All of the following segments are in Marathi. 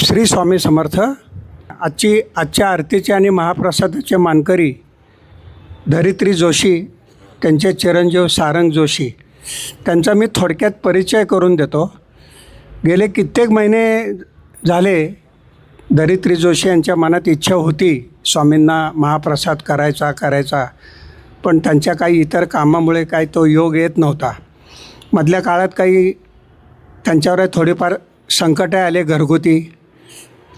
श्री स्वामी समर्थ. आजच्या आरतीचे आणि महाप्रसादाचे मानकरी धरित्री जोशी, त्यांचे चिरंजीव सारंग जोशी, त्यांचा मी थोडक्यात परिचय करून देतो. गेले कित्येक महिने झाले धरित्री जोशी यांच्या मनात इच्छा होती स्वामींना महाप्रसाद करायचा, पण त्यांच्या काही इतर कामामुळे काही तो योग येत नव्हता. मधल्या काळात काही त्यांच्यावर थोडीफार संकटे आले घरगुती.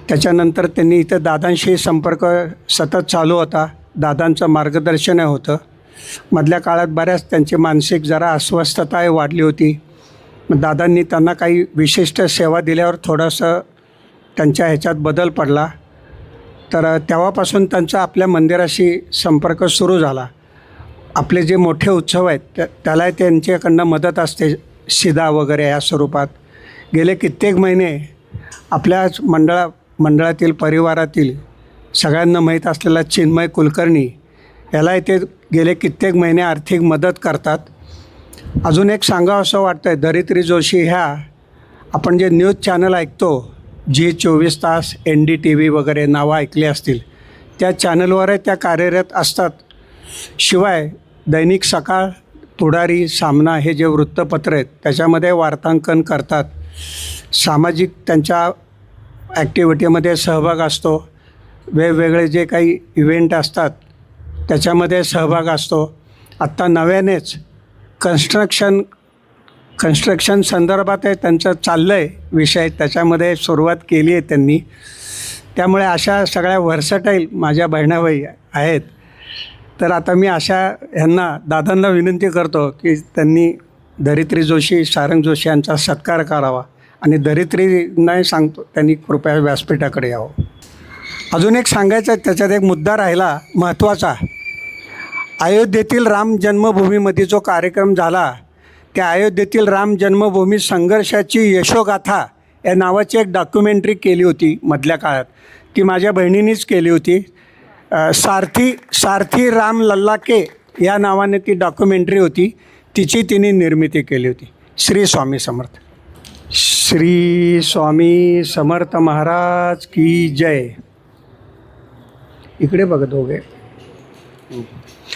त्याच्यानंतर त्यांनी इथं दादांशी संपर्क सतत चालू होता, दादांचं मार्गदर्शन होतं. मधल्या काळात बऱ्याच त्यांची मानसिक जरा अस्वस्थता वाढली होती. मग दादांनी त्यांना काही विशिष्ट सेवा दिल्यावर थोडंसं त्यांच्या ह्याच्यात बदल पडला. तर तेव्हापासून त्यांचा आपल्या मंदिराशी संपर्क सुरू झाला. आपले जे मोठे उत्सव आहेत त्याला त्यांच्याकडनं मदत असते, शिदा वगैरे या स्वरूपात. गेले कित्येक महिने आपल्याच मंडळातील परिवारातील सगळ्यांना माहीत असलेला चिन्मय कुलकर्णी याला इथे गेले कित्येक महिने आर्थिक मदत करतात. अजून एक सांगावं असं वाटतं आहे, धरित्री जोशी ह्या आपण जे न्यूज चॅनल ऐकतो, G24 तास, NDTV वगैरे नावं ऐकली असतील, त्या चॅनलवर त्या कार्यरत असतात. शिवाय दैनिक सकाळ, पुढारी, सामना हे जे वृत्तपत्र आहेत त्याच्यामध्ये वार्तांकन करतात. सामाजिक त्यांच्या ॲक्टिव्हिटीमध्ये सहभाग असतो. वेगवेगळे जे काही इव्हेंट असतात त्याच्यामध्ये सहभाग असतो. आत्ता नव्यानेच कन्स्ट्रक्शन संदर्भात त्यांचं चाललं आहे विषय, त्याच्यामध्ये सुरुवात केली आहे त्यांनी. त्यामुळे अशा सगळ्या व्हर्सटाईल माझ्या बहिणाबाई आहेत. तर आता मी दादांना विनंती करतो की त्यांनी धरित्री जोशी, सारंग जोशी यांचा सत्कार करावा आणि धरित्रींना सांगतो त्यांनी कृपया व्यासपीठाकडे यावं. अजून एक सांगायचं, त्याच्यात एक मुद्दा राहिला महत्त्वाचा. अयोध्येतील राम जन्मभूमीमध्ये जो कार्यक्रम झाला, त्या अयोध्येतील राम जन्मभूमी संघर्षाची यशोगाथा या नावाची एक डॉक्युमेंटरी केली होती मधल्या काळात. ती माझ्या बहिणीनेच केली होती. सारथी राम लल्ला के या नावाने ती डॉक्युमेंटरी होती. तिची तिने निर्मिती केली होती. श्री स्वामी समर्थ. श्री स्वामी समर्थ महाराज की जय. इकडे बघत दोघे.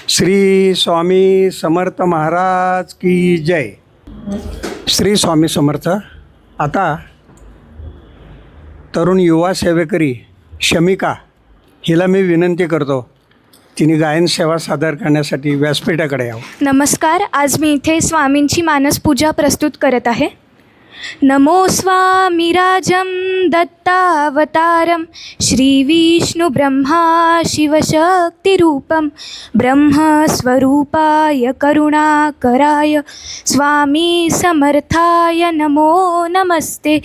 श्री स्वामी समर्थ महाराज की जय. श्री स्वामी समर्थ. आता तरुण युवा सेवेकरी शमिका हिला मी विनंती करतो, तिने गायन सेवा सादर करण्यासाठी व्यासपीठाकडे यावं. नमस्कार. आज मी इथे स्वामींची मानसपूजा प्रस्तुत करत आहे. नमो स्वामीराजं दत्तावतारं श्रीविष्णुब्रह्मा शिवशक्तिरूपं ब्रह्मस्वरूपाय करुणाकराय स्वामी समर्थाय नमो नमस्ते.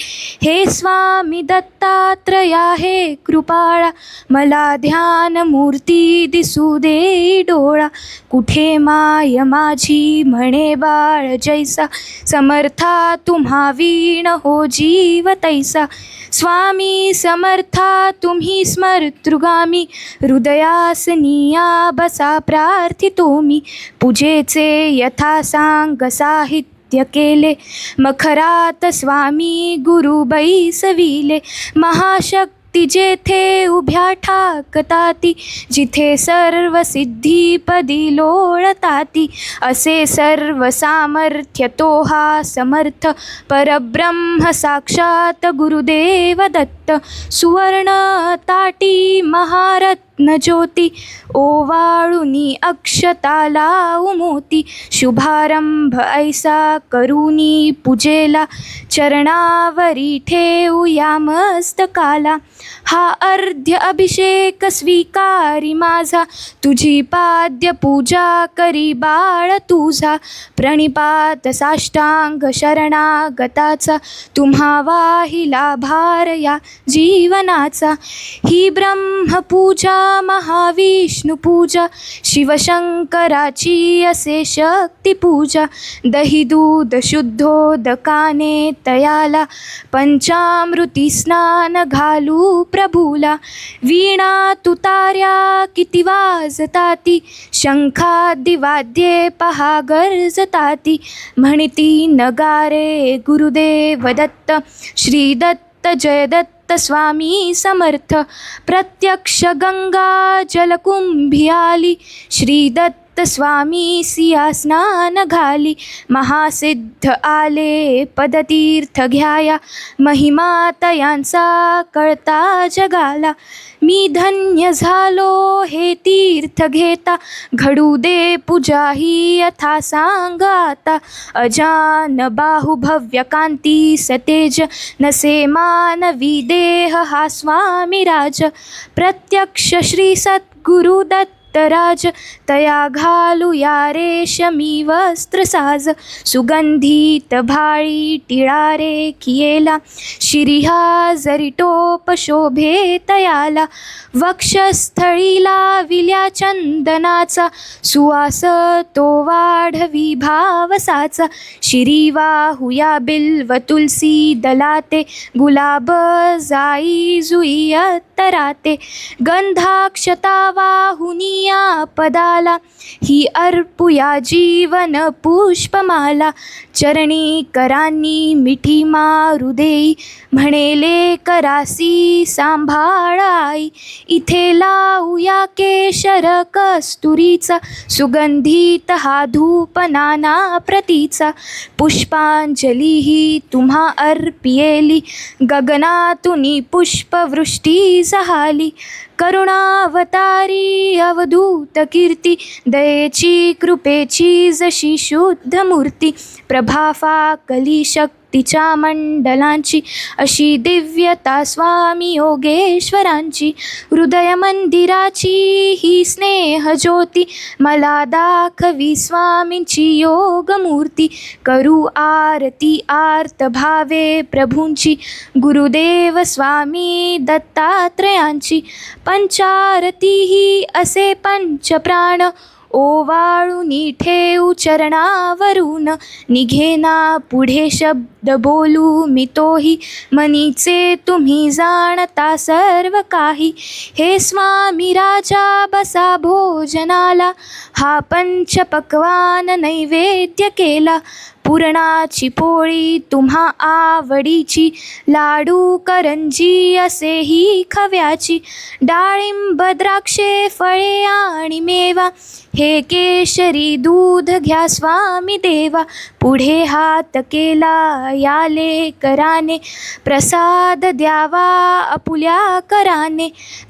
हे स्वामी दत्तात्रया हे कृपाळा, मला ध्यानमूर्ती दिसू दे डोळा. कुठे माय माझी म्हणे बाळ जैसा, समर्था तुम्हा वीण हो जीव तैसा. स्वामी समर्था तुम्ही स्मर्तृगामी, हृदयासनिया बसा प्रार्थितो मी. पूजेचे यथा सांग साहित्य केले, मखरात स्वामी गुरु बैसविले. महाशक्ती जेथे उभ्या ठाकताती, जिथे सर्व सिद्धीपदी लोळताती. असे सर्व सामर्थ्य तो हा समर्थ, परब्रह्म साक्षात गुरुदेव दत्त. सुवर्ण ताटी महारत्न ज्योती, ओवाळुनी अक्षता लावू मोती. शुभारंभ ऐसा करुनी पूजेला, चरणावरी ठेवूया मस्तकाला. हा अर्ध्य अभिषेक स्वीकारी माझा, तुझी पाद्य पूजा करी बाळ तुझा. प्रणिपात साष्टांग शरणागताचा, तुम्हा वाहिला भार या जीवनाचा. ही ब्रह्मपूजा महाविष्णुपूजा, शिवशंकराची असे शक्तिपूजा. दही दूध शुद्धोदकाने तयाला, पंचामृती स्नान घालू प्रभूला. वीणा तुतार्या किती वाजताती, शंखादी वाद्ये पहा गरजताती. म्हणती नगारे गुरुदेव दत्त, श्री दत्त जय दत्त दत्त स्वामी समर्थ. प्रत्यक्ष गंगा जलकुंभी आली, श्री दत्त स्वामी सिया स्नान घाली. महासिद्ध आले पदतीर्थ घ्याया, महिमा तयांचा कळता जगाला. मी धन्य झालो हे तीर्थ घेता, घडू दे पूजा ही यथा सांग आता. अजान बाहु भव्य कांती सतेज, नसे मानवी देह हा स्वामी राज. प्रत्यक्ष श्री सद्गुरु दत्तराज, तया घालूया रेशमी वस्त्र साज. सुगंधित भाळी टिळा रे कियेला, शिरिहा जरी टोप शोभे तयाला. वक्षस्थळी लाविल्या चंदनाचा, सुवास तो वाढवी भावसाचा. शिरी वाहुया बिल्व तुलसी दलाते, गुलाब जाई जुई अत्तराते. गंधाक्षता वाहुनिया पदाला, ही अर्पुया जीवन पुष्पमाला. चरणी करांनी मिठी मारू देई, म्हणेले करासी सांभाळाई. इथे लावूया केशर कस्तुरीचा, सुगंधित हा धूप नाना प्रतीचा. पुष्पांजली ही तुम्हा अर्पियेली, गगनातुनी पुष्पवृष्टी झाली. करुणावतारी अवधूत कीर्ती, दयेची कृपेची जशी शुद्ध मूर्ती. प्रभाफा कली शक्तीच्या मंडलांची, अशी दिव्यता स्वामी योगेश्वरांची. हृदय मंदिराची ही स्नेह ज्योती, मला दाखवी स्वामींची योगमूर्ती. करू आरती आर्त भावे प्रभूंची, गुरुदेव स्वामी दत्तात्रयांची. पंचारती ही असे पंचप्राण, ओवाळूनी ठेऊ चरणावरून. निघेना पुढे शब्द बोलू मी तोही, मनीचे तुम्ही जाणता सर्व काही. हे स्वामी राजा बसा भोजनाला, हा पंचपक्वान नैवेद्य केला. पुरणाची पोळी तुम्हा आवडीची, लाडू करंजी असेही खव्याची. डाळिंब द्राक्षे फळे आणि मेवा, हे केशरी दूध घ्या स्वामी देवा. पुढे हात केला याले कराने, प्रसाद द्यावा आपुल्या कराने.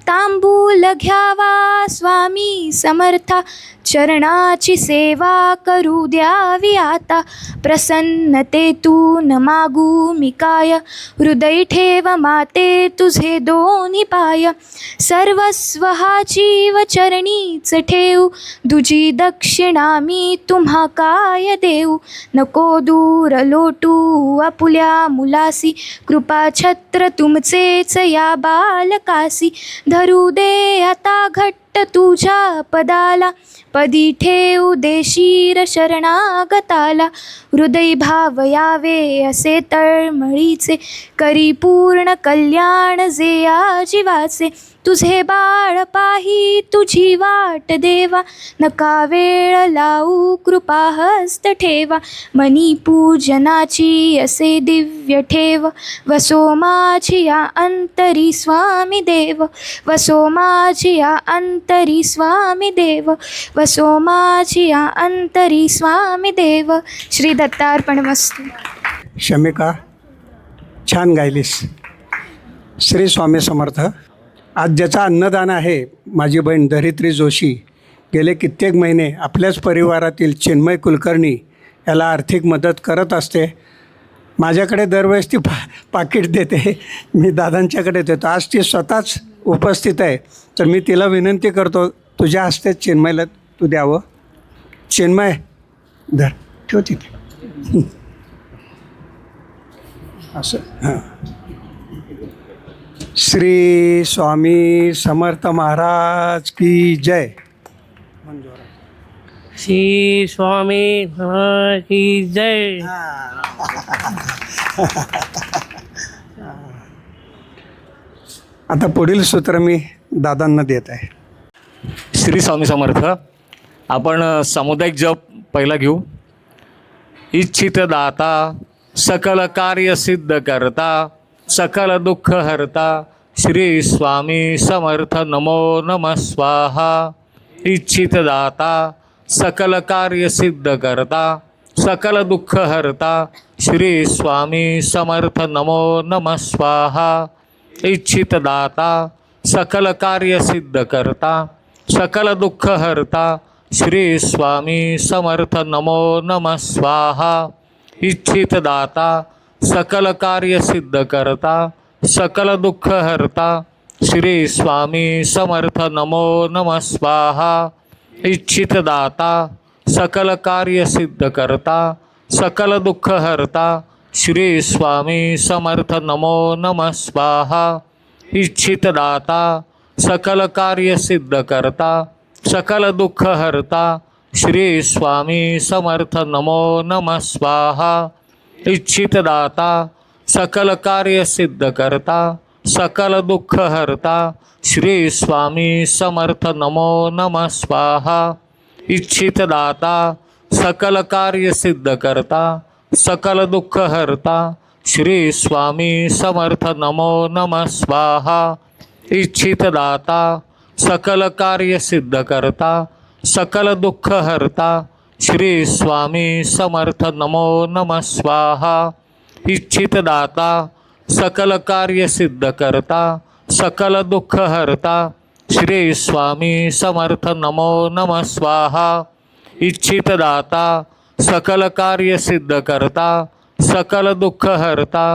तांबूल घ्यावा स्वामी समर्था, चरणाची सेवा करू द्यावी आता. प्रसन्नतेतून मागू मी काय, हृदय ठेव माते तुझे दोन्ही पाय. सर्वस्व हा जीव चरणीच ठेवू, तुझी दक्षिणा मी तुम्हा काय देऊ. नको दूर लोटू आपुल्या मुलासी, कृपा छत्र तुमचेच या बालकासी. धरू दे आता घट्ट तुझ्या पदाला, पदी ठेवू दे शिर शरणागताला. हृदय भाव यावे असे तळमळीचे, करी पूर्ण कल्याण जे या जीवाचे. तुझे बाळ पाही तुझी वाट देवा, नका वेळ लावू कृपा हस्त ठेवा. मनी पूजनाची असे दिव्य ठेव, वसो माझी या अंतरी स्वामी देव. वसो माझी या अंतरी स्वामी देव, वसो माझी या अंतरी स्वामी देव. श्री दत्तार्पणमस्तु. शमिका, छान गायलीस. श्री स्वामी समर्थ. आज ज्याचा अन्नदान आहे, माझी बहीण धरित्री जोशी, गेले कित्येक महिने आपल्याच परिवारातील चिन्मय कुलकर्णी याला आर्थिक मदत करत असते. माझ्याकडे दरवेळेस ती पाकिट देते, मी दादांच्याकडे देतो. आज ती स्वतःच उपस्थित आहे, तर मी तिला विनंती करतो, तुझ्या हस्ते चिन्मयला तू द्यावं. चिन्मय धर, ठेव तिथे. असं हां. श्री स्वामी समर्थ महाराज की जय. श्री स्वामी महाराज की जय. आता पुढील सूत्र मी दादांना देत आहे. श्री स्वामी समर्थ. आपण सामुदायिक जप पहिला घेऊ. इच्छित दाता सकल कार्य सिद्ध करता, सकल दुःख हरता श्री स्वामी समर्थ नमो नमः स्वाहा. इच्छित दाता सकल कार्य सिद्ध करता सकल दुःख हरता श्री स्वामी समर्थ नमो नमः स्वाहा. इच्छित दाता सकल कार्य सिद्ध करता सकल दुःख हरता श्री स्वामी समर्थ नमो नमः स्वाहा. इच्छित दाता सकल कार्य सिद्ध करता सकल दुःख हरता श्री स्वामी समर्थ नमो नमः स्वाहा. इच्छित दाता सकल कार्य सिद्ध करता सकल दुःख हरता श्री स्वामी समर्थ नमो नमः स्वाहा. इच्छित दाता सकल कार्य सिद्ध करता सकल दुःख हरता श्री स्वामी समर्थ नमो नमः स्वाहा. इच्छित दाता सकल कार्य सिद्ध करता सकल दुःख हरता श्री स्वामी समर्थ नमो नमः स्वाहा. इच्छित दाता सकल कार्य सिद्ध करता सकल दुःख हरता श्री स्वामी समर्थ नमो नमः स्वाहा. इच्छित दाता सकल कार्य सिद्ध करता सकल दुःख हरता श्री स्वामी समर्थ नमो नमः स्वाहा. इच्छित दाता सकल कार्य सिद्ध करता सकल दुःख हरता श्री स्वामी समर्थ नमो नमः स्वाहा. इच्छित दाता सकल कार्य सिद्ध करता सकल दुःख हरता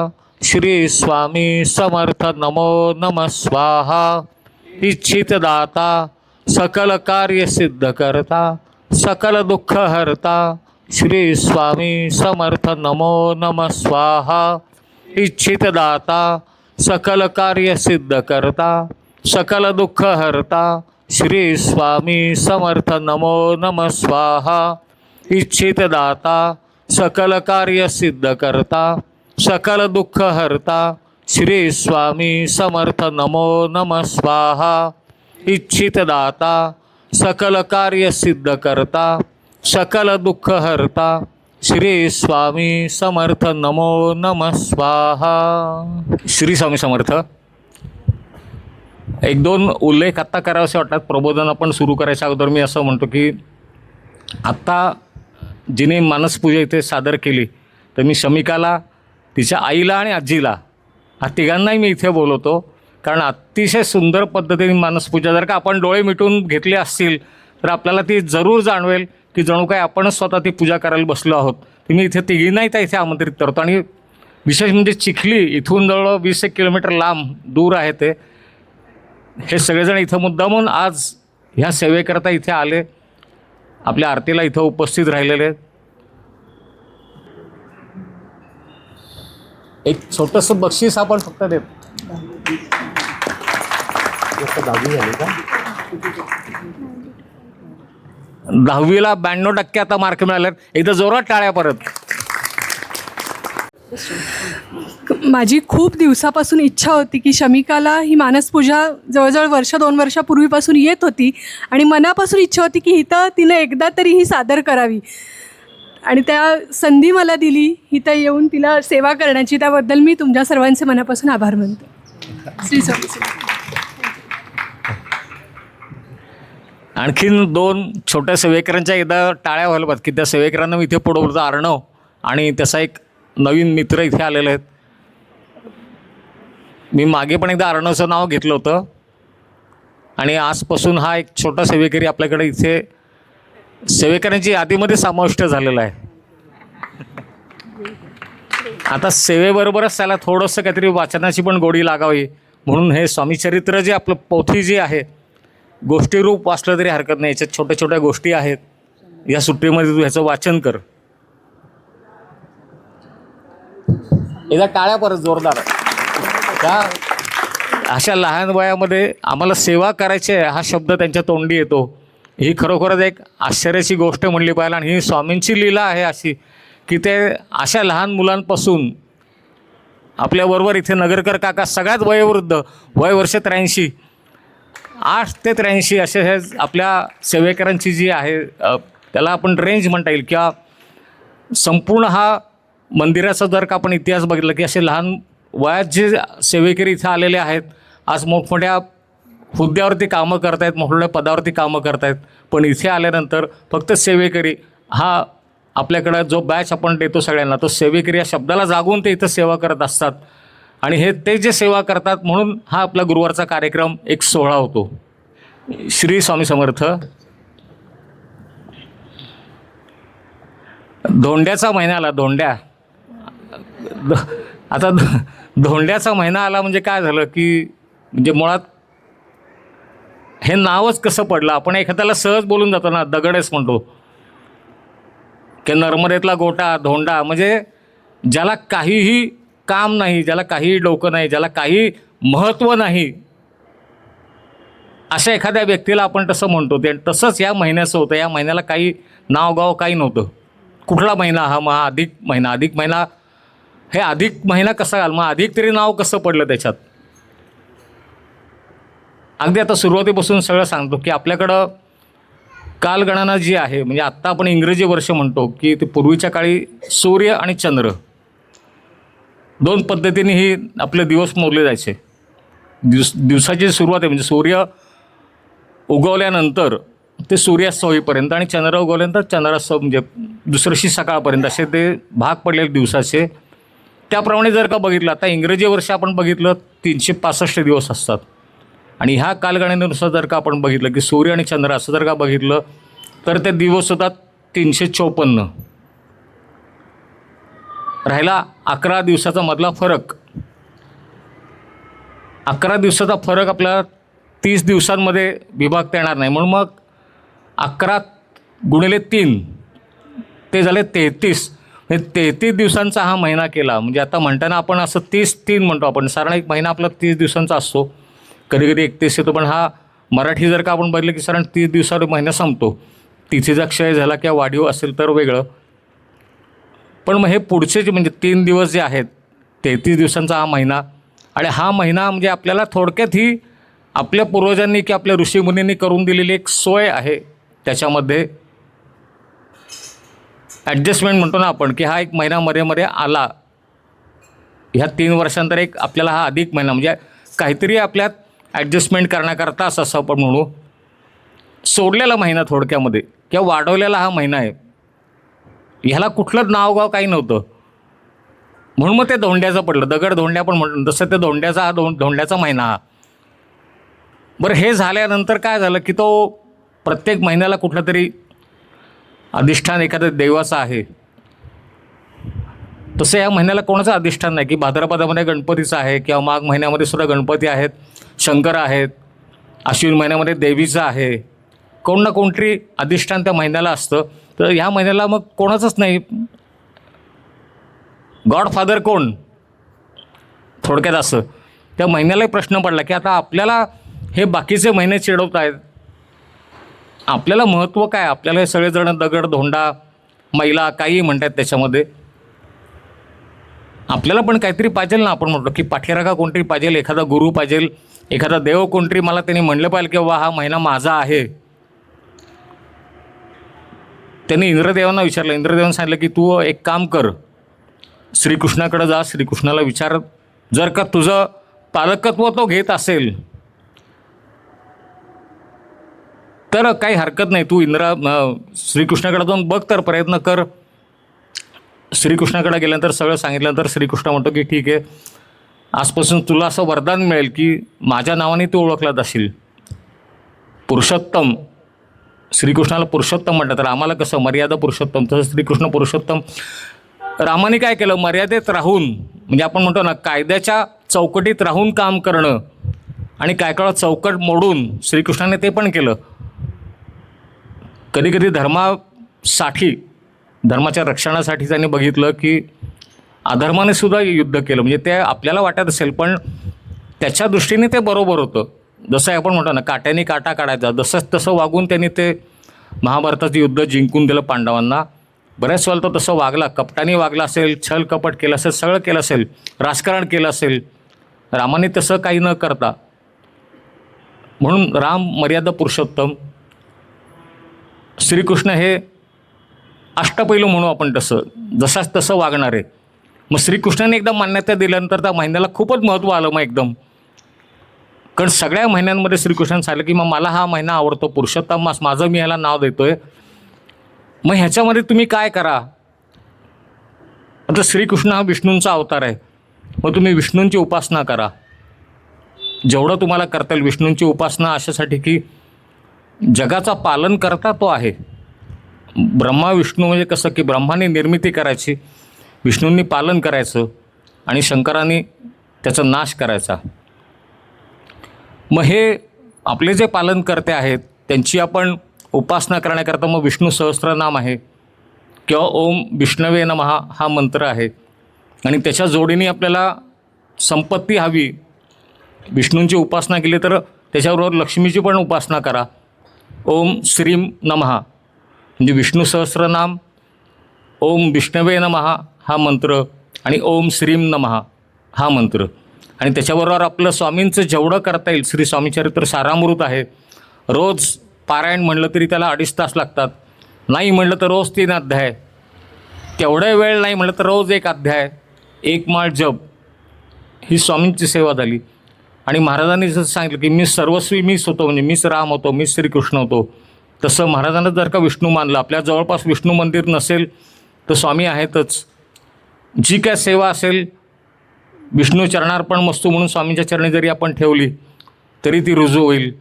श्री स्वामी समर्थ नमो नमः स्वाहा. इच्छित दाता सकल कार्य सिद्ध करता सकल दुःख हरता श्री स्वामी समर्थ नमो नमः स्वाहा. इच्छित दाता सकल कार्य सिद्ध करता सकल दुःख हरता श्री स्वामी समर्थ नमो नमः स्वाहा. इच्छित दाता सकल कार्य सिद्ध करता सकल दुःख हरता श्री स्वामी समर्थ नमो नमः स्वाहा. इच्छित दाता सकल कार्य सिद्ध करता सकल दुःख हरता श्री स्वामी समर्थ नमो नमः स्वाहा. श्री स्वामी समर्थ. एक दोन उल्लेख आत्ता करावेसे वाटतात. प्रबोधन आपण सुरू करायच्या अगोदर मी असं म्हणतो की आत्ता जिने मानसपूजा इथे सादर केली तर मी शमिकाला तिच्या आईला आणि आजीला हा तिघांनाही मी इथे बोलवतो, कारण अतिशय सुंदर पद्धतीने मानसपूजा जर का आपण डोळे मिटून घेतले असतील तर आपल्याला ती जरूर जाणवेल की जणू काय आपणच स्वतः ती पूजा करायला बसलो आहोत. मी इथे तिघींनाही त्या इथे आमंत्रित करतो. आणि विशेष म्हणजे चिखली इथून जवळ 20 किलोमीटर लांब दूर आहे ते. हे सगळेजण इथं मुद्दामून आज ह्या सेवेकरता इथे आले, आपल्या आरतीला इथं उपस्थित राहिलेले. एक छोटंसं बक्षीस आपण फक्त देत. 10वीला 92% आता मार्क मिळाले. एकदा जोरात टाळ्या परत. माझी खूप दिवसापासून इच्छा होती की शमिकाला ही मानसपूजा जवळजवळ 1-2 वर्षापूर्वीपासून येत होती आणि मनापासून इच्छा होती की इथं तिनं एकदा तरी ही सादर करावी आणि त्या संधी मला दिली इथं येऊन तिला सेवा करण्याची. त्याबद्दल मी तुमच्या सर्वांचे मनापासून आभार मानते. श्री स्वामी समर्थ. आणखीन 2 छोट्या सेवेकरांच्या एकदा टाळ्या व्हायला पाहिजे की त्या सेवेकरांना मी इथे पुढवतो. अर्णव आणि त्याचा एक नवीन मित्र इथे आलेले आहेत. मी मागे पण एकदा अर्णवचं नाव घेतलं होतं आणि आजपासून हा एक छोटा सेवेकरी आपल्याकडे इथे सेवेकऱ्यांची यादीमध्ये समाविष्ट झालेला आहे. आता सेवेबरोबरच त्याला थोडंसं काहीतरी वाचनाची पण गोडी लागावी म्हणून हे स्वामीचरित्र जे आपलं पोथी जी आहे गोष्टीरूप वाचलं तरी हरकत नाही. याच्यात छोट्या छोट्या गोष्टी आहेत. या सुट्टीमध्ये तू ह्याचं वाचन कर. एकदा टाळ्या परत जोरदार. त्या अशा लहान वयामध्ये आम्हाला सेवा करायची आहे हा शब्द त्यांच्या तोंडी येतो. ही खरोखरच एक आश्चर्याची गोष्ट म्हणली पाहिजे. आणि ही स्वामींची लीला आहे अशी की ते अशा लहान मुलांपासून आपल्याबरोबर इथे नगरकर काका सगळ्यात वयोवृद्ध वय वर्ष 83 8 ते 83 असे हे आपल्या सेवेकरांची जी आहे त्याला आपण रेंज म्हणता येईल. किंवा संपूर्ण हा मंदिराचा जर का आपण इतिहास बघितला की असे लहान वयात जे सेवेकरी इथं आलेले आहेत, आज मोठमोठ्या हुद्द्यावरती कामं करत आहेत, मोठमोठ्या पदावरती कामं करत आहेत, पण इथे आल्यानंतर फक्त सेवेकरी हा आपल्याकडं जो बॅच आपण देतो सगळ्यांना, तो सेवेकरी या शब्दाला जागून ते इथं सेवा करत असतात. आणि हे ते जे सेवा करतात म्हणून हा आपला गुरुवारचा कार्यक्रम एक सोहळा होतो. श्री स्वामी समर्थ. धोंड्याचा महिना आला. आता धोंड्याचा महिना आला म्हणजे काय झालं की म्हणजे मुळात हे नावच कसं पडलं. आपण एखाद्याला सहज बोलून जातो ना, दगडच म्हणतो की नर्मदेतला गोटा धोंडा, म्हणजे ज्याला काहीही काम नाही, ज्याला काहीही डोकं नाही, ज्याला काही महत्त्व नाही, अशा एखाद्या व्यक्तीला आपण तसं म्हणतो. ते तसंच या महिन्याचं होतं. या महिन्याला काही नावगाव काही नव्हतं. कुठला महिना हा? मग अधिक महिना. अधिक महिना हे अधिक महिना कसा घाल, मग अधिक तरी नाव कसं पडलं त्याच्यात? अगदी आता सुरुवातीपासून सगळं सांगतो की आपल्याकडं कालगणना जी आहे, म्हणजे आत्ता आपण इंग्रजी वर्ष म्हणतो की ते पूर्वीच्या काळी सूर्य आणि चंद्र दोन पद्धतीने ही आपले दिवस मोजले जायचे. दिवसाची सुरुवात आहे म्हणजे सूर्य उगवल्यानंतर ते सूर्यास्त होईपर्यंत आणि चंद्र उगवल्यानंतर चंद्रास्त म्हणजे दुसऱ्याशी सकाळपर्यंत असे ते भाग पडलेले दिवसाचे. त्याप्रमाणे जर का बघितलं, आता इंग्रजी वर्ष आपण बघितलं 365 दिवस असतात आणि ह्या कालगणनेनुसार जर का आपण बघितलं की सूर्य आणि चंद्र असं जर का बघितलं तर ते दिवस होतात 354. राहिला 11 दिवसाचा मधला फरक. 11 दिवसाचा फरक आपल्याला 30 दिवसांमध्ये विभागता येणार नाही, म्हणून मग 11 गुणिले 3 ते झाले 33. हे 33 दिवसांचा हा महिना केला. म्हणजे आता म्हणताना आपण असं 30-3 म्हणतो आपण, साधारण एक महिना आपला 30 दिवसांचा असतो, कधी कधी 31 येतो, पण हा मराठी जर का आपण बघितलं की साधारण 30 दिवसावर महिना संपतो. तिथीचा क्षय झाला किंवा वाढीव असेल तर वेगळं, पण मग हे पुढचे जे म्हणजे 3 दिवस जे आहेत, 33 दिवसांचा हा महिना. आणि हा महिना म्हणजे आपल्याला थोडक्यात ही आपल्या पूर्वजांनी की आपल्या ऋषीमुनींनी करून दिलेली एक सोय आहे. त्याच्यामध्ये ॲडजस्टमेंट म्हणतो ना आपण, की हा एक महिना मध्ये आला. ह्या 3 वर्षांतर एक आपल्याला हा अधिक महिना म्हणजे काहीतरी आपल्यात ॲडजस्टमेंट करण्याकरता असं आपण म्हणू सोडलेला महिना थोडक्यामध्ये किंवा वाढवलेला हा महिना आहे. ह्याला कुठलंच नावगाव काही नव्हतं, म्हणून मग ते धोंड्याचं पडलं. दगड धोंड्या पण म्हणतो तसं ते धोंड्याचा हा धोंड्याचा महिना हा. बरं, हे झाल्यानंतर काय झालं की तो प्रत्येक महिन्याला कुठलं तरी अधिष्ठान एखाद्या देवाचं आहे. तसं या महिन्याला कोणाचं अधिष्ठान नाही की भाद्रपदामध्ये गणपतीचं आहे किंवा माघ महिन्यामध्ये सुद्धा गणपती आहेत, शंकर आहेत, आश्विन महिन्यामध्ये देवीचं आहे. कोण ना कोणतरी अधिष्ठान त्या महिन्याला असतं. तर ह्या महिन्याला मग कोणाचंच नाही. गॉडफादर कोण? थोडक्यात असं त्या महिन्यालाही प्रश्न पडला की आता आपल्याला हे बाकीचे महिने चिडवत आहेत, आपल्याला महत्त्व काय? आपल्याला हे सगळेजण दगड धोंडा मैला काही म्हणतात त्याच्यामध्ये. आपल्याला पण काहीतरी पाहिजे ना. आपण म्हणतो की पाठीराखा कोणतरी पाहिजे, एखादा गुरु पाहिजे, एखादा देव कोणतरी मला त्यांनी म्हणलं पाहिजे की वा हा महिना माझा आहे. त्यांनी इंद्रदेवांना विचारलं. इंद्रदेवांनी सांगितलं की तू एक काम कर, श्रीकृष्णाकडे जा, श्रीकृष्णाला विचार, जर का तुझं पालकत्व तो घेत असेल तर काही हरकत नाही, तू श्रीकृष्णाकडे जाऊन बघ, तर प्रयत्न कर. श्रीकृष्णाकडे गेल्यानंतर सगळं सांगितल्यानंतर श्रीकृष्ण म्हणतो की ठीक आहे, आजपासून तुला असं वरदान मिळेल की माझ्या नावाने तू ओळखला जाशील. पुरुषोत्तम, श्रीकृष्णाला पुरुषोत्तम म्हणतात. रामाला कसं मर्यादा पुरुषोत्तम, तसं श्रीकृष्ण पुरुषोत्तम. रामाने काय केलं? मर्यादेत राहून, म्हणजे आपण म्हणतो ना कायद्याच्या चौकटीत राहून काम करणं, आणि काय काळात चौकट मोडून श्रीकृष्णाने ते पण केलं. कधी कधी धर्मासाठी, धर्माच्या रक्षणासाठी त्यांनी बघितलं की अधर्माने सुद्धा युद्ध केलं. म्हणजे ते आपल्याला वाटत असेल पण त्याच्या दृष्टीने ते बरोबर होतं. जसं आपण म्हणतो ना काट्याने काटा काढायचा, जसंच तसं वागून त्यांनी ते महाभारताचं युद्ध जिंकून दिलं पांडवांना. बऱ्याच वेळा तो तसं वागला, कपटाने वागला असेल, छल कपट केलं असेल, सगळं केलं असेल, राजकारण केलं असेल. रामाने तसं काही न करता, म्हणून राम मर्यादा पुरुषोत्तम, श्रीकृष्ण हे अष्टपैलू म्हणू आपण, तसं जसाच तसं वागणारे. मग श्रीकृष्णाने एकदा मान्यता दिल्यानंतर त्या महिन्याला खूपच महत्त्व आलं मग एकदम. कारण सगळ्या महिन्यांमध्ये श्रीकृष्णाने सांगितलं की मग मला हा महिना आवडतो, पुरुषोत्तम मास, माझं मी ह्याला नाव देतोय. मग ह्याच्यामध्ये तुम्ही काय करा. आता श्रीकृष्ण हा विष्णूंचा अवतार आहे, मग तुम्ही विष्णूंची उपासना करा. जेवढं तुम्हाला करता येईल विष्णूंची उपासना अशासाठी की जगाचा पालन करता तो आहे. ब्रह्मा विष्णू म्हणजे कसं की ब्रह्माने निर्मिती करायची, विष्णूंनी पालन करायचं आणि शंकरांनी त्याचा नाश करायचा. मग हे आपले जे पालनकर्ते आहेत त्यांची आपण उपासना करण्याकरता मग विष्णू सहस्त्रनाम आहे किंवा ओम विष्णवे नमः हा मंत्र आहे. आणि त्याच्या जोडीने आपल्याला संपत्ती हवी, विष्णूंची उपासना केली तर त्याच्याबरोबर लक्ष्मीची पण उपासना करा. ओम श्रीम नमः म्हणजे विष्णू सहस्त्रनाम, ओम विष्णवे नमः हा मंत्र आणि ओम श्रीम नमः हा मंत्र. आणि त्याच्याबरोबर आपलं स्वामींचं जेवढं करता येईल, श्री स्वामीचरित्र सारामृत आहे, रोज पारायण म्हणलं तरी त्याला 2.5 तास लागतात. नाही म्हणलं तर रोज 3 अध्याय, तेवढा वेळ नाही म्हणलं तर रोज 1 अध्याय, 1 माळ जप, ही स्वामींची सेवा झाली. आणि महाराजांनी जसं सांगितलं की मी सर्वस्वी मीच होतो, म्हणजे मीच राम होतो, मीच श्रीकृष्ण होतो, तसं महाराजांना जर का विष्णू मानलं, आपल्या जवळपास विष्णू मंदिर नसेल तर स्वामी आहेतच. जी काय सेवा असेल विष्णू चरणार्पण वस्तू म्हणून स्वामींच्या चरणी जरी आपण ठेवली तरी ती रुजू होईल.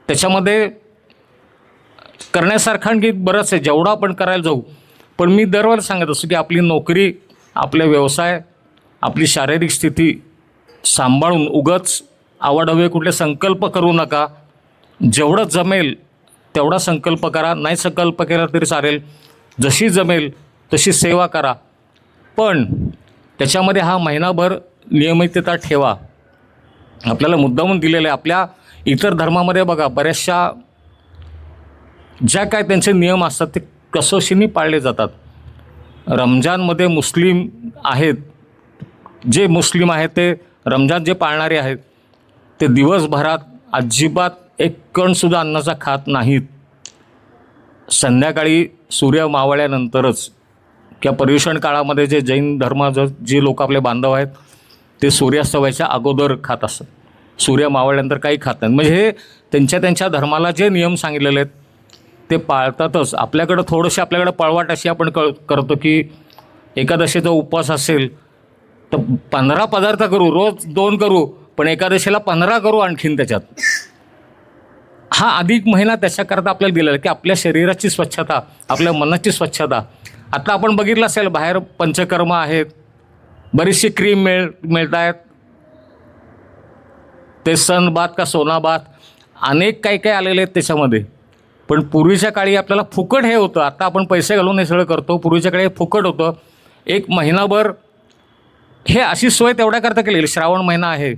त्याच्यामध्ये करण्यासारखं आणखी बरंच आहे, जेवढं आपण करायला जाऊ. पण मी दरवेळेला सांगत असतो की आपली नोकरी, आपले व्यवसाय, आपली शारीरिक स्थिती सांभाळून उगाच आवडहवे कुठले संकल्प करू नका. जेवढं जमेल तेवढा संकल्प करा, नाही संकल्प केला तरी चालेल, जशी जमेल तशी सेवा करा. पण त्याच्यामध्ये हा महिनाभर नियमितता ठेवा. आपल्याला मुद्दामून दिलेलं आहे. आपल्या इतर धर्मामध्ये बघा बऱ्याचशा ज्या काय त्यांचे नियम असतात ते कसोशीने पाळले जातात. रमजानमध्ये मुस्लिम आहेत, जे मुस्लिम आहेत ते रमजान जे पाळणारे आहेत ते दिवसभरात अजिबात एक कणसुद्धा अन्नाचा खात नाहीत. संध्याकाळी सूर्य मावळल्यानंतरच किंवा पर्युषण काळामध्ये जे जैन धर्म जे लोक आपले बांधव आहेत ते सूर्यास्त व्हायच्या अगोदर खात असतात, सूर्य मावळल्यानंतर काही खात नाहीत. म्हणजे हे त्यांच्या धर्माला जे नियम सांगितलेले आहेत ते पाळतातच. आपल्याकडं थोडंसं आपल्याकडं पळवाट अशी आपण करतो की एकादशीचा उपवास असेल तर 15 पदार्थ करू, रोज 2 करू, पण एकादशीला 15 करू आणखीन त्याच्यात. हा अधिक महिना त्याच्याकरता आपल्याला दिलेला आहे की आपल्या शरीराची स्वच्छता, आपल्या मनाची स्वच्छता. आता आपण बघितलं असेल बाहेर पंचकर्म आहेत, बरीचशी क्रीम मिळत आहेत, ते सनबाथ का सोनाबाथ अनेक काही आलेले आहेत त्याच्यामध्ये. पण पूर्वीच्या काळी आपल्याला फुकट हे होतं. आता आपण पैसे घालून हे सगळं करतो, पूर्वीच्या काळी हे फुकट होतं. 1 महिनाभर हे अशी सोय तेवढ्याकरता केलेली. श्रावण महिना आहे,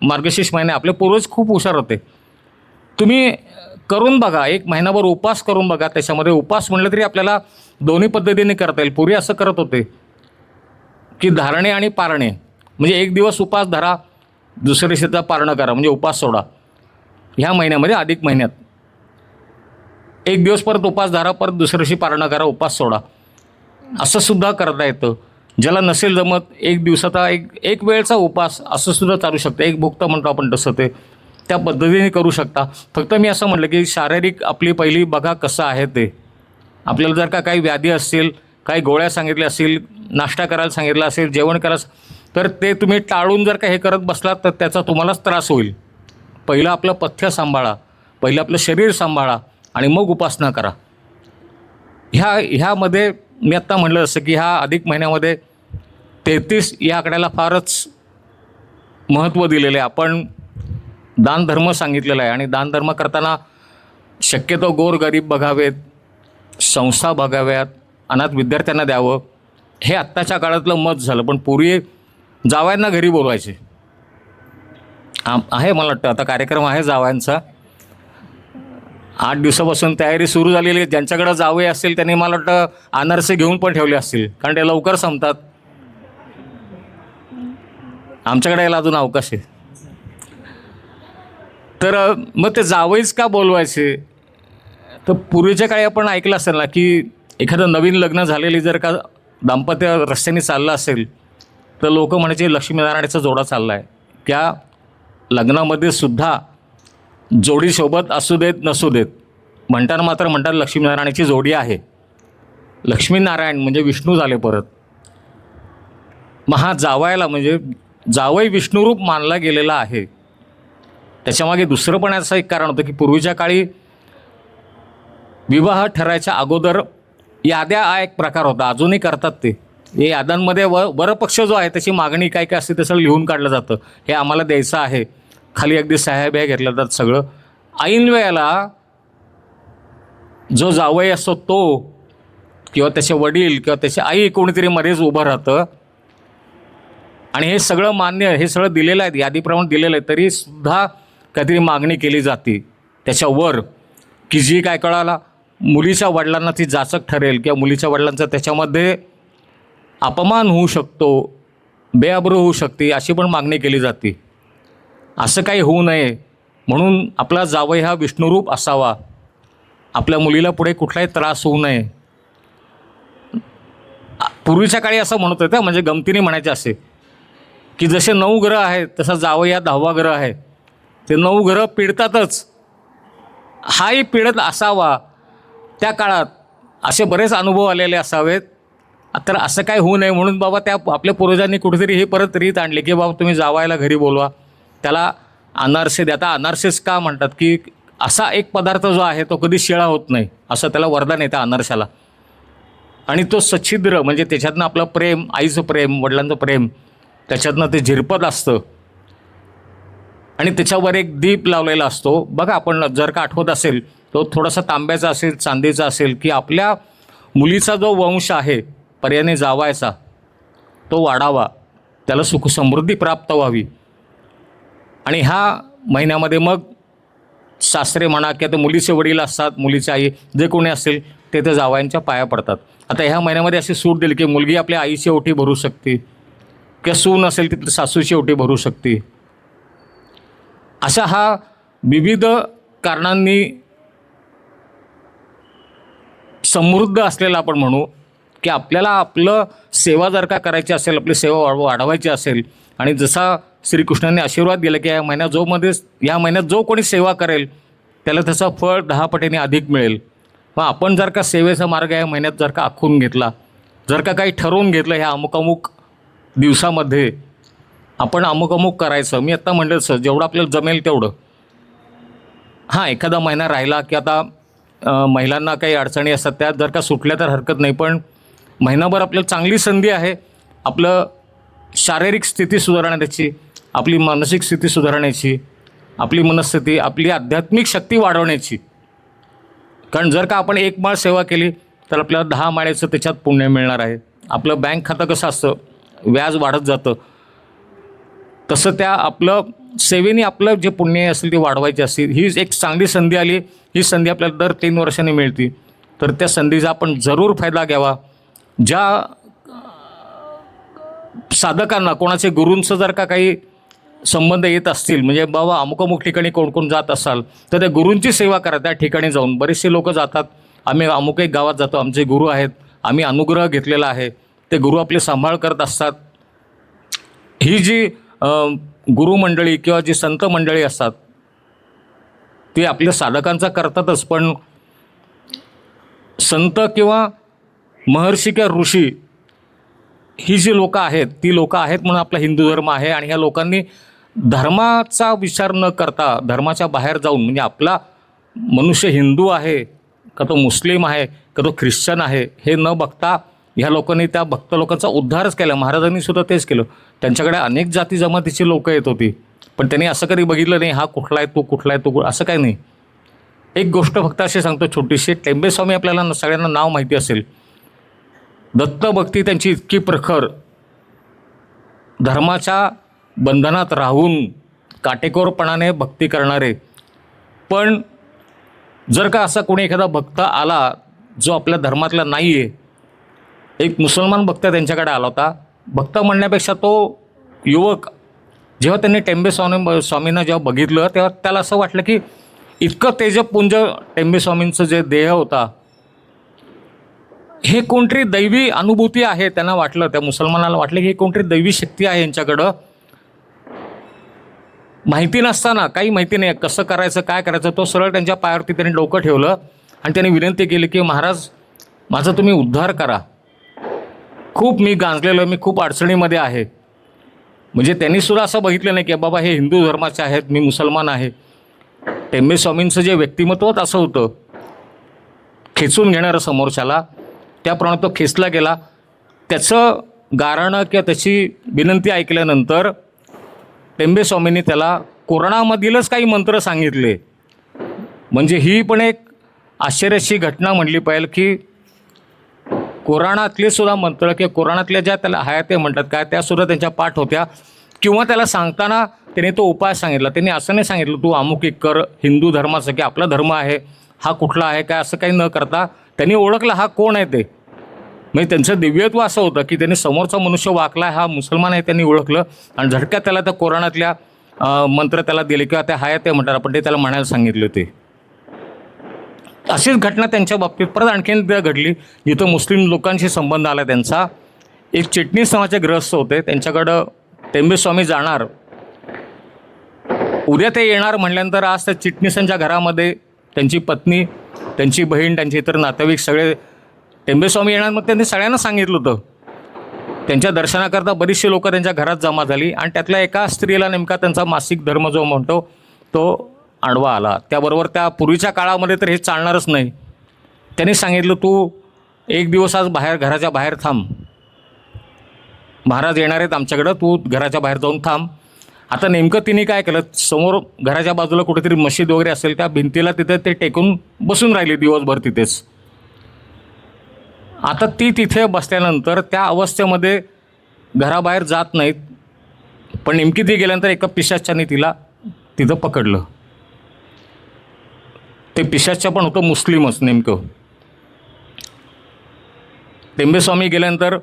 मार्गशीर्ष महिना, आपले पूर्वज खूप हुशार होते. तुम्ही करून बघा, 1 महिनाभर उपास करून बघा. त्याच्यामध्ये उपास म्हटलं तरी आपल्याला दोन्ही पद्धतीने करता येईल. पूर्वी असं करत होते की धारणे आणि पारणे, म्हणजे 1 दिवस उपास धरा, दुसऱ्या दिवशीचा पारणं करा, म्हणजे उपास सोडा. ह्या महिन्यामध्ये अधिक महिन्यात 1 दिवस परत उपास धरा, परत दुसऱ्या दिवशी पारणं करा, उपास सोडा, असं सुद्धा करता येतं. ज्याला नसेल जमत 1 दिवसाचा एक वेळचा उपास असं सुद्धा चालू शकतं. एक भुक्त म्हणतो आपण तसं, ते त्या पद्धतीने करू शकता. फक्त मी असं म्हटलं की शारीरिक आपली पहिली बघा कसं आहे ते. आपल्याला जर का काही व्याधी असतील, काही गोळ्या सांगितल्या असतील, नाश्ता करायला सांगितलं असेल, जेवण करायला, तर ते तुम्ही टाळून जर का हे करत बसलात तर त्याचा तुम्हालाच त्रास होईल. पहिलं आपलं पथ्य सांभाळा, पहिलं आपलं शरीर सांभाळा आणि मग उपासना करा. ह्यामध्ये मी आत्ता म्हटलं असं की ह्या अधिक महिन्यामध्ये 33 या आकड्याला फारच महत्त्व दिलेलं आहे. आपण दानधर्म सांगितलेला आहे आणि दानधर्म करताना शक्यतो गोरगरीब बघावेत, संस्था बघाव्यात, अनाथ विद्यार्थ्यांना द्यावं, हे आत्ताच्या काळातलं मत झालं. पण पूर्वी जावयांना घरी बोलवायचे. आहे मला वाटतं आता कार्यक्रम आहे जावयांचा, 8 दिवसापासून तयारी सुरू झालेली आहे. ज्यांच्याकडं जावई असतील त्यांनी मला वाटतं अनारसे घेऊन पण ठेवले असतील, कारण ते लवकर संपतात. आमच्याकडे यायला अजून अवकाश आहे. तर मग ते जावईच का बोलवायचे, तर पूर्वीच्या काळी आपण ऐकलं असेल ना की एखादं नवीन लग्न झालेली जर का दाम्पत्य रस्त्याने चाललं असेल तर लोक म्हणायचे लक्ष्मीनारायणाचा जोडा चालला आहे. त्या लग्नामध्ये सुद्धा जोडी सोबत असू देत नसू देत म्हणताना मात्र म्हणतात लक्ष्मीनारायणाची जोडी आहे. लक्ष्मीनारायण म्हणजे विष्णू झाले परत. मग हा जावयाला म्हणजे जावई विष्णुरूप मानला गेलेला आहे. त्याच्यामागे दुसरं पण असं एक कारण होतं की पूर्वीच्या काळी विवाह ठरायच्या अगोदर याद्या हा एक प्रकार होता, अजूनही करतात ते. या याद्यांमध्ये वरपक्ष जो आहे त्याची मागणी काय काय असते ते सगळं लिहून काढलं जातं. हे आम्हाला द्यायचं आहे, खाली अगदी साहेब हे घेतलं जातं सगळं. ऐन वेळेला जो जावई असतो तो किंवा त्याचे वडील किंवा त्याची आई कोणीतरी मध्येच उभं राहतं आणि हे सगळं मान्य, हे सगळं दिलेलं आहे, यादीप्रमाणे दिलेलं आहे, तरीसुद्धा काहीतरी मागणी केली जाते त्याच्यावर की जी काय कळाला मुलीच्या वडिलांना ती जाचक ठरेल किंवा मुलीच्या वडिलांचा त्याच्यामध्ये अपमान होऊ शकतो, बेअब्रू होऊ शकते, अशी पण मागणी केली जाते. असं काही होऊ नये म्हणून आपला जावई हा विष्णुरूप असावा, आपल्या मुलीला पुढे कुठलाही त्रास होऊ नये. पूर्वीच्या काळी असं म्हणत होतं, म्हणजे गमतीने म्हणायचे असे की जसे 9 ग्रह आहेत तसा जावई हा 10वा ग्रह आहे. ते 9 ग्रह पिडतातच, हाही पिडत असावा. त्या काळात असे बरेच अनुभव आलेले असावेत. तर असं काय होऊ नये म्हणून बाबा त्या आपल्या पूर्वजांनी कुठेतरी ही परत रीत आणली की बाबा तुम्ही जावायला घरी बोलवा, त्याला अनारसे द्या. आता अनारसेच का म्हणतात की असा एक पदार्थ जो आहे तो कधी शिळा होत नाही, असं त्याला वरदान येतं अनारशाला. आणि तो सच्छिद्र म्हणजे त्याच्यातनं आपलं प्रेम, आईचं प्रेम, वडिलांचं प्रेम, त्याच्यातनं ते झिरपत असतं आणि त्याच्यावर एक दीप लावलेला असतो. बघा आपण जर का आठवत असेल तो थोडासा तांब्याचा असेल, चांदीचा असेल, की आपल्या मुलीचा जो वंश आहे पर्यायाने जावायचा तो वाढावा, त्याला सुखसमृद्धी प्राप्त व्हावी. आणि ह्या महिन्यामध्ये मग सासरे म्हणा किंवा ते मुलीचे वडील असतात, मुलीची आई जे कोणी असेल ते त्या जावयांच्या पाया पडतात. आता ह्या महिन्यामध्ये अशी सूट दिली की मुलगी आपल्या आईची ओटी भरू शकते किंवा सून असेल ती सासूची ओटी भरू शकते. अशा हा विविध कारणांनी समृद्ध असलेला आपण म्हणू की आपल्याला आपलं सेवा जर का करायची असेल, आपली सेवा वाढवायची असेल आणि जसा श्रीकृष्णांनी आशीर्वाद दिला की या महिन्यात जो कोणी सेवा करेल त्याला त्याचं फळ 10 पटीने अधिक मिळेल. मग आपण जर का सेवेचा मार्ग या महिन्यात जर का आखून घेतला, जर का काही ठरवून घेतलं ह्या अमुक दिवसामध्ये आपण अमुक करायचं, मी आत्ता म्हणलं सर जेवढं आपल्याला जमेल तेवढं. हां, एखादा महिना राहिला की आता महिलांना काही अडचणी असतात त्या जर का सुटल्या तर हरकत नाही, पण महिनाभर आपल्याला चांगली संधी आहे आपलं शारीरिक स्थिती सुधारण्याची, आपली मानसिक स्थिती सुधारण्याची, आपली मनस्थिती, आपली आध्यात्मिक शक्ती वाढवण्याची. कारण जर का आपण 1 माळ सेवा केली तर आपल्याला 10 माळेचं त्याच्यात पुण्य मिळणार आहे. आपलं बँक खातं कसं असतं, व्याज वाढत जातं, तसं त्या आपलं सेवेने आपलं जे पुण्य असेल ते वाढवायचे असेल. ही एक चांगली संधी आली, ही संधी आपल्याला दर 3 वर्षांनी मिळते, तर त्या संधीचा आपण जरूर फायदा घ्यावा. ज्या साधकांना कोणाचे गुरूंचं जर का काही संबंध येत असतील, म्हणजे बाबा अमुक ठिकाणी कोण जात असाल तर त्या गुरूंची सेवा करा. त्या ठिकाणी जाऊन बरेचसे लोक जातात, आम्ही अमुक एक गावात जातो, आमचे गुरु आहेत, आम्ही अनुग्रह घेतलेला आहे, ते गुरु आपले सांभाळ करत असतात. ही जी गुरुमंडळी किंवा जी संत मंडळी असतात ती आपल्या साधकांचा करतातच, पण संत किंवा महर्षी किंवा ऋषी ही जी लोकं आहेत ती लोकं आहेत म्हणून आपला हिंदू धर्म आहे. आणि ह्या लोकांनी धर्माचा विचार न करता धर्माच्या बाहेर जाऊन, म्हणजे आपला मनुष्य हिंदू आहे का तो मुस्लिम आहे का तो ख्रिश्चन आहे हे न बघता ह्या लोकांनी त्या भक्त लोकांचा उद्धारच केला. महाराजांनी सुद्धा तेच केलं. त्यांच्याकडे अनेक जाती जमातीची लोकं येत होती, पण त्यांनी असं कधी बघितलं नाही हा कुठला आहे, तो कुठला आहे, तो असं काही नाही. एक गोष्ट फक्त अशी सांगतो छोटीशी, टेंबेस्वामी आपल्याला सगळ्यांना नाव माहिती असेल. दत्तभक्ती त्यांची इतकी प्रखर, धर्माच्या बंधनात राहून काटेकोरपणाने भक्ती करणारे. पण जर का असा कोणी एखादा भक्त आला जो आपल्या धर्मातला नाही आहे, एक मुसलमान भक्त त्यांच्याकडे आला होता. भक्त म्हणण्यापेक्षा तो युवक, जेव्हा त्यांनी स्वामींना जेव्हा बघितलं तेव्हा त्याला असं वाटलं की इतकं तेजपुंज टेंबेस्वामींचं जे देह होता, हे कोणतरी दैवी अनुभूती आहे. त्यांना वाटलं, त्या मुसलमानाला वाटलं की हे कोणतरी दैवी शक्ती आहे यांच्याकडं. माहिती नसताना, काही माहिती नाही कसं करायचं काय करायचं, तो सरळ त्यांच्या पायावरती त्यांनी डोकं ठेवलं आणि त्यांनी विनंती केली की महाराज माझा तुम्ही उद्धार करा, खूप मी गांजलेलो, मी खूप अडचणीमध्ये आहे. म्हणजे त्यांनीसुद्धा असं बघितलं नाही की बाबा हे हिंदू धर्माचे आहेत, मी मुसलमान आहे. टेंबे स्वामींचं जे व्यक्तिमत्वच असं होतं, खेचून घेणारं समोरच्याला, त्याप्रमाणे तो खेचला गेला. त्याचं गारणं किंवा त्याची विनंती ऐकल्यानंतर टेंबे स्वामींनी त्याला कोराणामधीलच काही मंत्र सांगितले. म्हणजे ही पण एक आश्चर्याची घटना म्हणली पाहिजे की कोराणातले सुद्धा मंत्र किंवा कोराणातल्या ज्या त्याला हयाते म्हणतात काय, त्यासुद्धा त्यांच्या पाठ होत्या. किंवा त्याला सांगताना त्याने तो उपाय सांगितला. त्यांनी असं नाही सांगितलं तू अमुक एक कर हिंदू धर्माचं की आपला धर्म आहे, हा कुठला आहे काय, असं काही न करता त्यांनी ओळखलं हा कोण आहे ते. म्हणजे त्यांचं दिव्यत्व असं होतं की त्यांनी समोरचा मनुष्य वाकला हा मुसलमान आहे त्यांनी ओळखलं आणि झटक्यात त्याला त्या कोराणातल्या मंत्र त्याला दिले किंवा त्या हयाते म्हणतात आपण, ते त्याला म्हणायला सांगितले होते. अशीच घटना त्यांच्या बाबतीत परत आणखीन घडली जिथं मुस्लिम लोकांशी संबंध आला त्यांचा. एक चिटणीस नावाचे ग्रहस्थ होते, त्यांच्याकडं टेंबे स्वामी जाणार. उद्या ते येणार म्हटल्यानंतर आज त्या चिटणीसांच्या घरामध्ये त्यांची पत्नी, त्यांची बहीण, त्यांचे इतर नातेवाईक सगळे टेंबे स्वामी येणार. मग त्यांनी सगळ्यांना सांगितलं होतं. त्यांच्या दर्शनाकरता बरीचशी लोकं त्यांच्या घरात जमा झाली आणि त्यातल्या एका स्त्रीला नेमका त्यांचा मासिक धर्म जो म्हणतो तो आडवा आला. त्याबरोबर त्या पूर्वीच्या काळामध्ये तर हे चालणारच नाही. त्यांनी सांगितलं तू एक दिवस आज घराच्या बाहेर थांब, महाराज येणार आहेत आमच्याकडं, तू घराच्या बाहेर जाऊन थांब. आता नेमकं तिने काय केलं, समोर घराच्या बाजूला कुठेतरी मशीद वगैरे असेल त्या भिंतीला तिथे ते टेकून बसून राहिली दिवसभर तिथेच. आता ती तिथे बसल्यानंतर त्या अवस्थेमध्ये घराबाहेर जात नाहीत. पण नेमकी ती गेल्यानंतर एका पिशाच्याने तिला तिथं पकडलं. ते पिशाच्य पण होतं मुस्लिमच नेमकं. टेंबे स्वामी गेल्यानंतर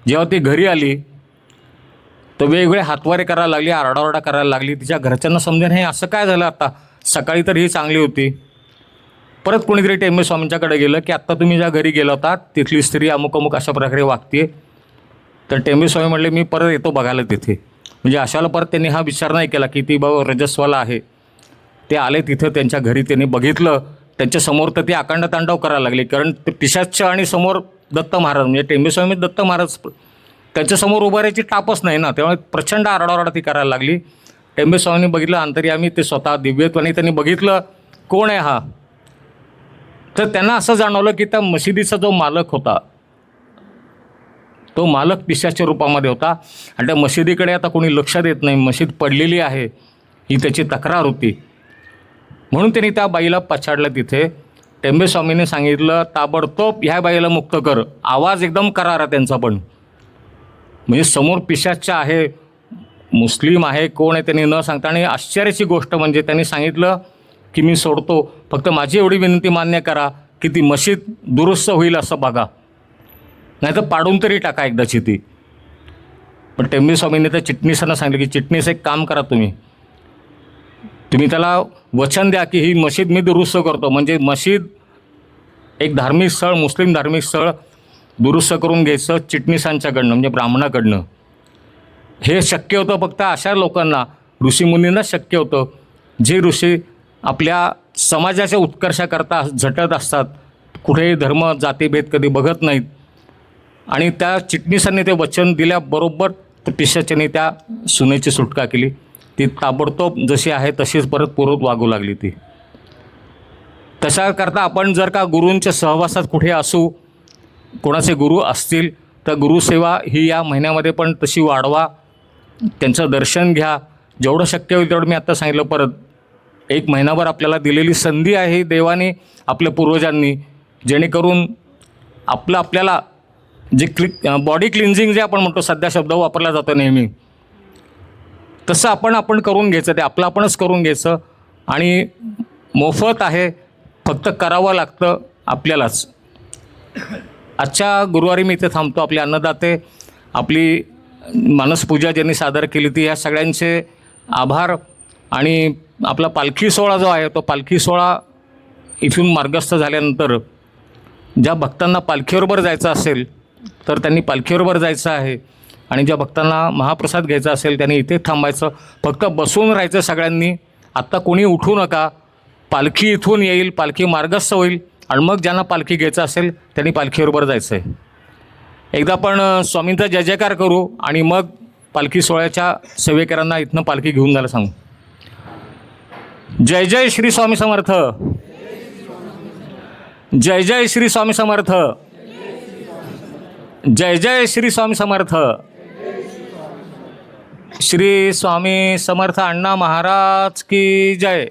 जेव्हा ती घरी आली तर वेगवेगळे हातवारे करायला लागली, आरडाओरडा करायला लागली. तिच्या घरच्यांना समजेन हे असं काय झालं, आता सकाळी तर ही चांगली होती. परत कोणीतरी टेंबे स्वामींच्याकडे गेलं की आत्ता तुम्ही ज्या घरी गेला होता तिथली स्त्री अमुक अमुक अशा प्रकारे वागते. तर टेंबे स्वामी म्हटले मी परत येतो बघायला तिथे. म्हणजे अशाला परत त्यांनी हा विचार नाही केला की ती बाबा रजस्वाला आहे. ते आले तिथं त्यांच्या घरी, त्यांनी बघितलं त्यांच्यासमोर तर ते अखंड तांडव करायला लागले. कारण ते पिशाच्य आणि समोर दत्त महाराज, म्हणजे टेंबे स्वामी दत्त महाराज, त्यांच्यासमोर उभं राहायची टापच नाही ना. त्यामुळे प्रचंड आरडाओरडा ती करायला लागली. टेंबे स्वामींनी बघितलं अंतर्यामी ते स्वतः दिव्यत्वाने, त्यांनी बघितलं कोण आहे हा. तर त्यांना असं जाणवलं की त्या मशिदीचा जो मालक होता तो मालक पिशाच्या रूपामध्ये होता आणि त्या मशिदीकडे आता कोणी लक्ष देत नाही, मशीद पडलेली आहे ही त्याची तक्रार होती. म्हणून त्यांनी त्या बाईला पछाडलं तिथे. टेंबे स्वामींनी सांगितलं ताबडतोब ह्या बाईला मुक्त कर. आवाज एकदम करारा त्यांचा पण, म्हणजे समोर पिशाच्य आहे, मुस्लिम आहे, कोण आहे त्यांनी न सांगता. आणि आश्चर्याची गोष्ट म्हणजे त्यांनी सांगितलं की मी सोडतो, फक्त माझी एवढी विनंती मान्य करा की ती मशीद दुरुस्त होईल असं बघा, नाही तर पाडून तरी टाका एकदाची ती. पण टेंबे स्वामींनी त्या चिटणीसांना सांगितलं की चिटणीस एक काम करा, तुम्ही त्याला वचन द्या की ही मशीद मी दुरुस्त करतो. म्हणजे मशीद एक धार्मिक स्थळ, मुस्लिम धार्मिक स्थळ दुरुस्त करून घ्यायचं चिटणीसांच्याकडनं, म्हणजे ब्राह्मणाकडनं. हे शक्य होतं फक्त अशा लोकांना, ऋषीमुनींना शक्य होतं जे ऋषी आपल्या समाजाच्या उत्कर्षाकरता झटत असतात, कुठेही धर्म जातीभेद कधी बघत नाहीत. आणि त्या चिटणीसांनी ते वचन दिल्याबरोबर पिशाच्याने त्या सुनेची सुटका केली. ती ताबडतोब जशी आहे तशीच परत पूर्वत वागू लागली ती. तशा करता आपण जर का गुरूंच्या सहवासात कुठे असू, कोणाचे गुरु असतील तर गुरुसेवा ही या महिन्यामध्ये पण तशी वाढवा, त्यांचं दर्शन घ्या. जेवढं शक्य होईल तेवढं, मी आत्ता सांगितलं परत, एक महिनाभर आपल्याला दिलेली संधी आहे देवाने, आपल्या पूर्वजांनी, जेणेकरून आपल्याला जे बॉडी क्लिन्झिंग जे आपण म्हणतो, सध्या शब्द वापरला जातो नेहमी, तसं आपण करून घ्यायचं. ते आपणच करून घ्यायचं आणि मोफत आहे, फक्त करावं लागतं आपल्यालाच. आजच्या गुरुवारी मी इथे थांबतो. आपले अन्नदाते, आपली मानसपूजा ज्यांनी सादर केली ती, या सगळ्यांचे आभार. आणि आपला पालखी सोहळा जो आहे तो पालखी सोहळा इथून मार्गस्थ झाल्यानंतर ज्या भक्तांना पालखीबरोबर जायचं असेल तर त्यांनी पालखीबरोबर जायचं आहे, आणि ज्या भक्तांना महाप्रसाद घ्यायचा असेल त्यांनी इथे थांबायचं. फक्त बसून राहायचं सगळ्यांनी. आत्ता कोणी उठू नका. पालखी इथून येईल, पालखी मार्गस्थ होईल, आणि मग ज्यांना पालखी घ्यायचं असेल त्यांनी पालखीबरोबर जायचं आहे. एकदा आपण स्वामींचा जय जयकार करू आणि मग पालखी सोहळ्याच्या सेवेकरांना इथनं पालखी घेऊन जायला सांगू. जय जय श्री स्वामी समर्थ. जय जय श्री स्वामी समर्थ. जय जय श्री स्वामी समर्थ. श्री स्वामी समर्थ अण्णा महाराज की जय.